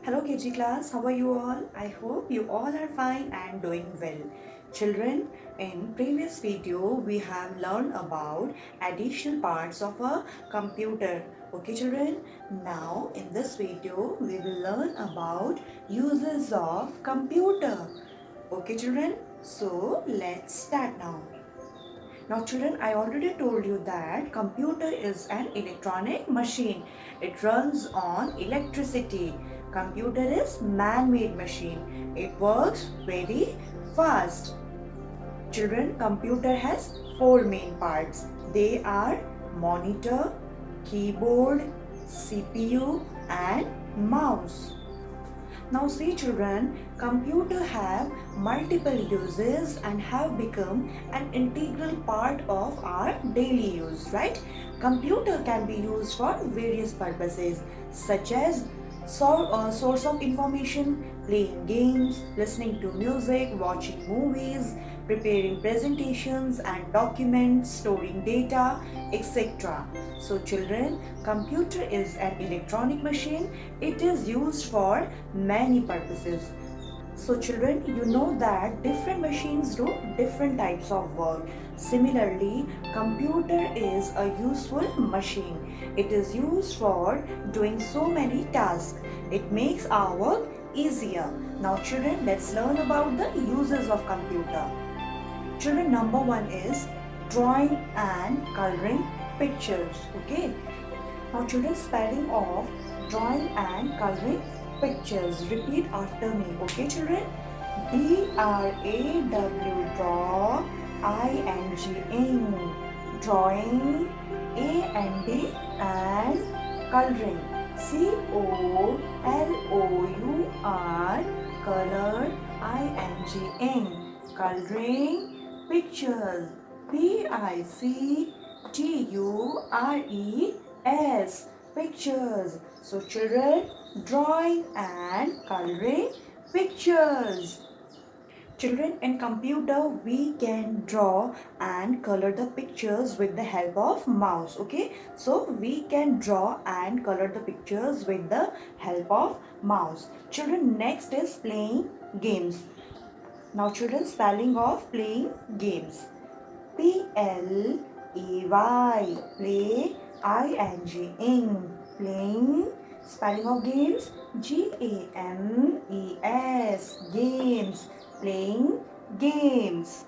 Hello KG class, how are you all? I hope you all are fine and doing well. Children, in previous video we have learned about additional parts of a computer. Okay children, now in this video we will learn about uses of computer. Okay children, so let's start now. Now children, I already told you that computer is an electronic machine. It runs on electricity. Computer is man-made machine. It works very fast. Children, computer has four main parts. They are monitor, keyboard, CPU and mouse. Now see children, computer have multiple uses and have become an integral part of our daily use, right? Computer can be used for various purposes such as source of information, playing games, listening to music, watching movies, preparing presentations and documents, storing data, etc. So children, computer is an electronic machine. It is used for many purposes. So children, you know that different machines do different types of work. Similarly, computer is a useful machine. It is used for doing so many tasks. It makes our work easier. Now children, let's learn about the uses of computer. Children, number one is drawing and coloring pictures. Okay. Now children, spelling of drawing and coloring pictures. Repeat after me. Okay children? DRAW, draw, ING, drawing, AND and coloring, COLOUR, color, ING, coloring pictures, PICTURES, pictures. So children, drawing and coloring pictures. Children, in computer we can draw and color the pictures with the help of mouse. Okay, so we can draw and color the pictures with the help of mouse. Children, next is playing games. Now children, spelling of playing games. PLAY, play, ING, playing. Spelling of games, GAMES, games, playing games.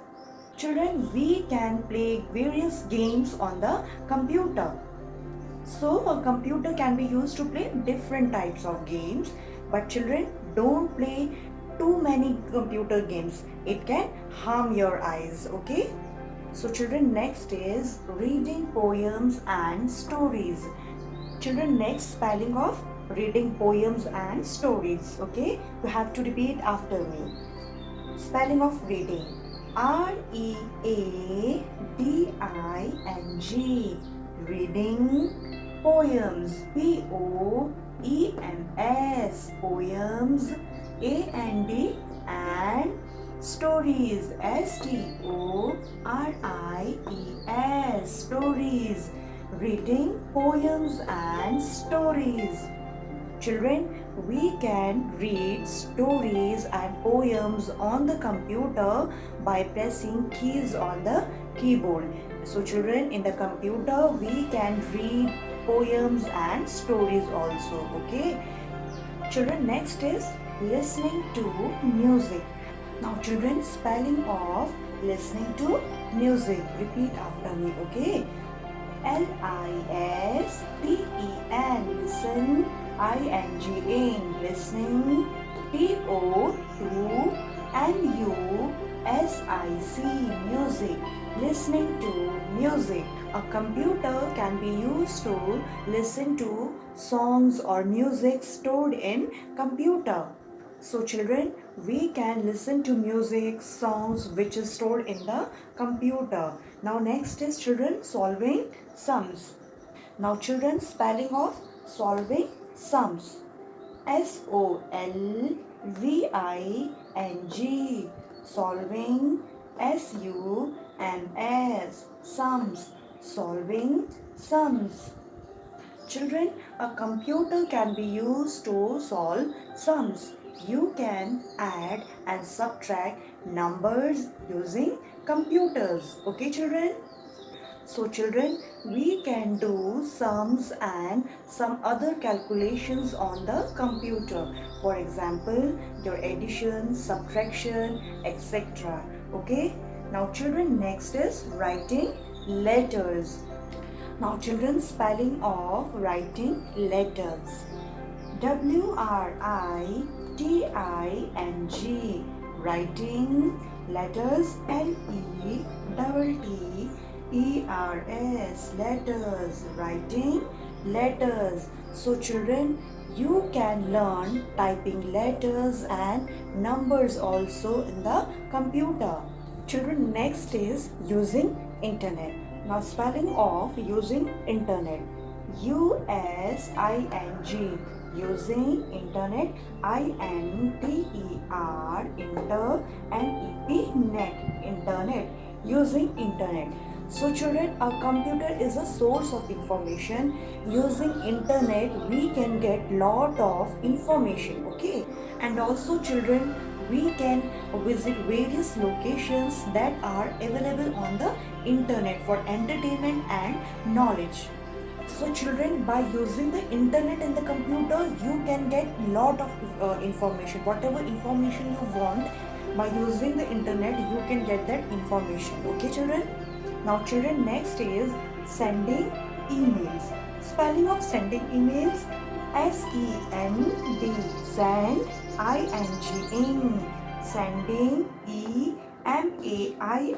Children, we can play various games on the computer. So a computer can be used to play different types of games, but children, don't play too many computer games. It can harm your eyes, okay? So children, next is reading poems and stories. Children, next spelling of reading poems and stories, okay? You have to repeat after me. Spelling of reading, READING, reading. Poems, POEMS, poems, and stories, STORIES, stories. Reading poems and stories. Children, we can read stories and poems on the computer by pressing keys on the keyboard. So children, in the computer we can read poems and stories also. Okay. Children, next is listening to music. Now children, spelling of listening to music. Repeat after me. Okay. LISTEN, listen, ING, listening, TOUNUSIC, music, listening to music. A computer can be used to listen to songs or music stored in computer. So children, we can listen to music, songs which is stored in the computer. Now next is children, solving sums. Now children, spelling of solving sums. SOLVING, solving, SUMS, sums, solving sums. Children, a computer can be used to solve sums. You can add and subtract numbers using computers. Okay, children? So children, we can do sums and some other calculations on the computer. For example, your addition, subtraction, etc. Okay? Now children, next is writing letters. Now children, spelling of writing letters. WRITING, writing letters. LETTERS, letters, writing letters. So children, you can learn typing letters and numbers also in the computer. Children, next is using internet. Now spelling of using internet. USING, using internet. INTER, inter, and EP, net, internet, using internet. So children, a computer is a source of information. Using internet we can get lot of information. Okay, and also children, we can visit various locations that are available on the internet for entertainment and knowledge. So children, by using the internet and the computer, you can get lot of information. Whatever information you want, by using the internet, you can get that information. Okay children? Now children, next is sending emails. Spelling of sending emails. SEND, send. ING, sending.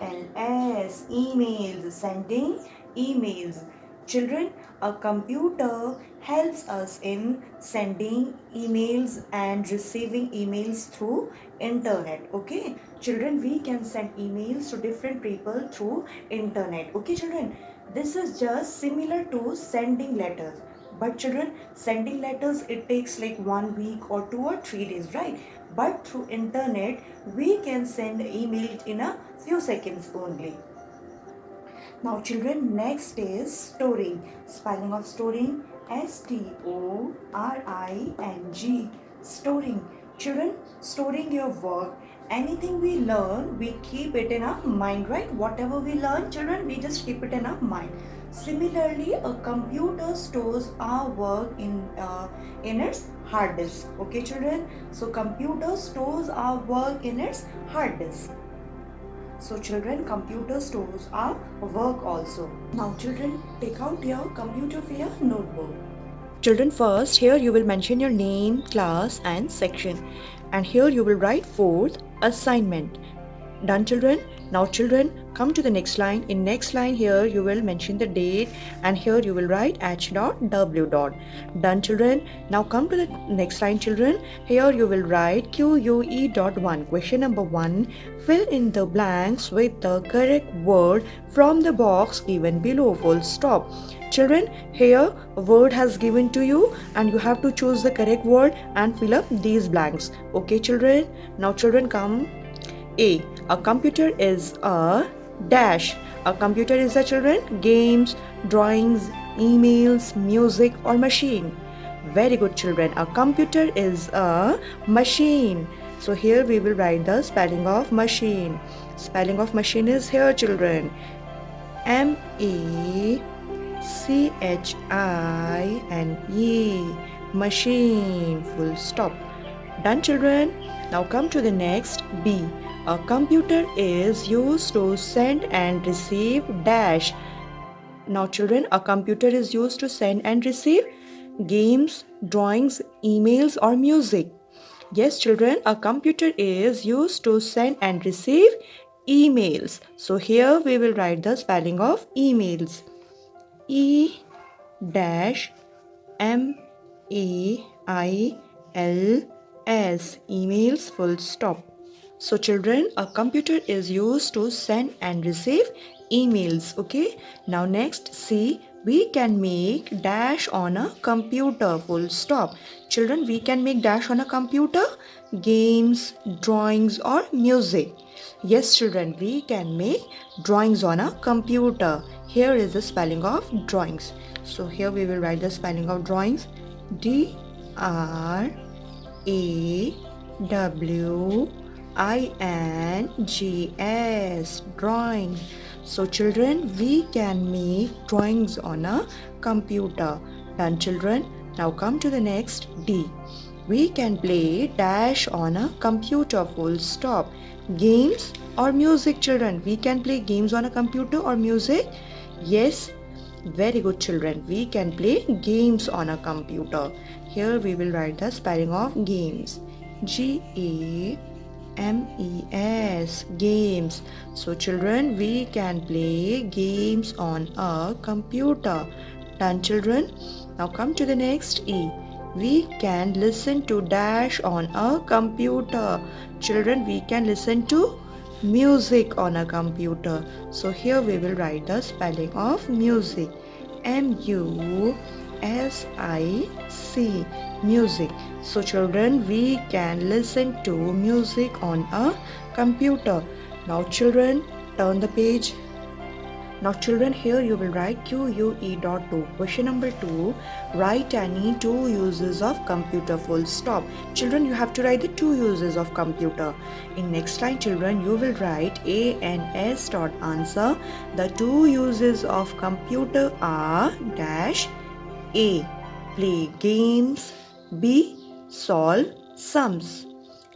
EMAILS, emails, sending emails. Children, a computer helps us in sending emails and receiving emails through internet. Okay children, we can send emails to different people through internet. Okay children, this is just similar to sending letters. But children, sending letters, it takes like 1 week or 2 or 3 days, right? But through internet we can send email in a few seconds only. Now children, next is storing. Spelling of storing. STORING, storing. Children, storing your work. Anything we learn, we keep it in our mind, right? Whatever we learn, children, we just keep it in our mind. Similarly, a computer stores our work in its hard disk. Okay children, so computer stores our work in its hard disk. So children, computer stores our work also. Now children, take out your computer for your notebook. Children, first here you will mention your name, class and section, and here you will write fourth assignment. Done children? Now children, come to the next line. In next line here you will mention the date, and here you will write H.W. Done children? Now come to the next line children. Here you will write QUE.1. Question number 1. Fill in the blanks with the correct word from the box given below. Full stop. Children, here a word has given to you and you have to choose the correct word and fill up these blanks. Okay children? Now children, come. A computer is a dash. A computer is the children games, drawings, emails, music or machine. Very good children. A computer is a machine. So here we will write the spelling of machine. Spelling of machine is here children. MACHINE, machine. Full stop. Done children? Now come to the next. B. A computer is used to send and receive dash. Now children, a computer is used to send and receive games, drawings, emails or music. Yes children, a computer is used to send and receive emails. So here we will write the spelling of emails. E-M-A-I-L-S, emails, full stop. So children, a computer is used to send and receive emails. Okay, now next, C. We can make dash on a computer, full stop. Children, we can make dash on a computer, games, drawings or music. Yes children, we can make drawings on a computer. Here is the spelling of drawings. So here we will write the spelling of drawings. DRAWINGS, drawings. So children, we can make drawings on a computer. Done children. Now come to the next D. We can play dash on a computer, full stop. Games or music children? We can play games on a computer or music? Yes, very good children. We can play games on a computer. Here we will write the spelling of games. GAMES, games. So children, we can play games on a computer. Done children. Now come to the next E. We can listen to dash on a computer. Children, we can listen to music on a computer. So here we will write the spelling of music. MUSIC, music. So children, we can listen to music on a computer. Now children, turn the page. Now children, here you will write QUE.2. Question number 2. Write any two uses of computer, full stop. Children, you have to write the two uses of computer. In next line children, you will write A and S dot answer. The two uses of computer are dash A. Play games. B. Solve sums.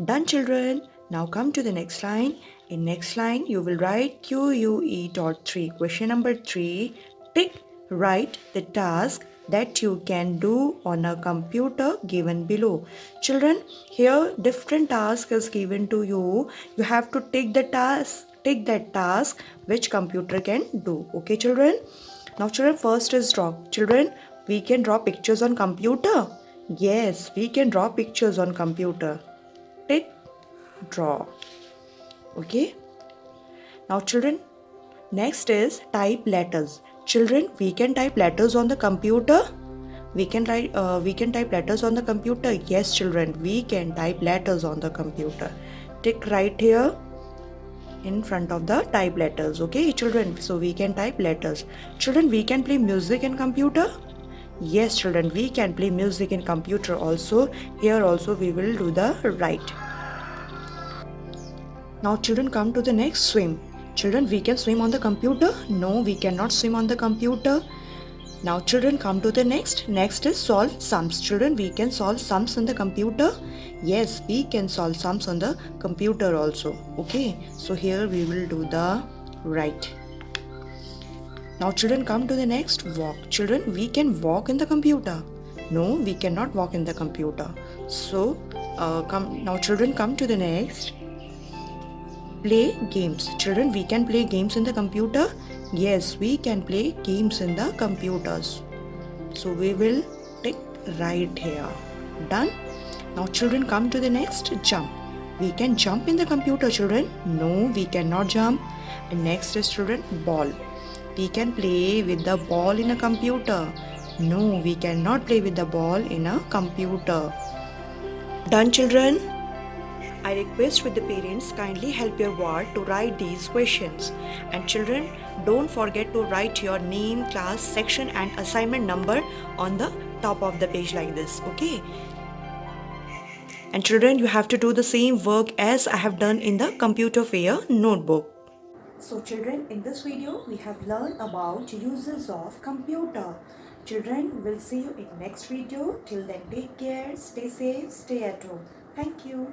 Done children. Now come to the next line. In next line, you will write QUE.3. Question number 3. Tick, write the task that you can do on a computer given below. Children, here different task is given to you. You have to take the task. Take that task which computer can do. Okay, children? Now, children, first is draw. Children, we can draw pictures on computer. Yes, we can draw pictures on computer. Tick, draw. Okay. Now children, next is type letters. Children, we can type letters on the computer. We can type letters on the computer. Yes children, we can type letters on the computer. Tick right here in front of the type letters. Okay children, so we can type letters. Children, we can play music in computer. Yes children, we can play music in computer also. Here also we will do the right. Now children, come to the next, swim. Children, we can swim on the computer? No, we cannot swim on the computer. Now children, come to the next. Next is solve sums. Children, we can solve sums on the computer? Yes, we can solve sums on the computer also. Okay, so here we will do the right. Now children, come to the next, walk. Children, we can walk in the computer. No, we cannot walk in the computer. So now children, come to the next. Play games. Children, we can play games in the computer. Yes, we can play games in the computers. So we will tick right here. Done. Now children, come to the next, jump. We can jump in the computer, children. No, we cannot jump. And next is children, ball. We can play with the ball in a computer. No, we cannot play with the ball in a computer. Done children. I request with the parents kindly help your ward to write these questions. And children, don't forget to write your name, class, section and assignment number on the top of the page like this. Okay. And children, you have to do the same work as I have done in the computer fair notebook. So children, in this video, we have learned about uses of computer. Children, we'll see you in next video. Till then, take care, stay safe, stay at home. Thank you.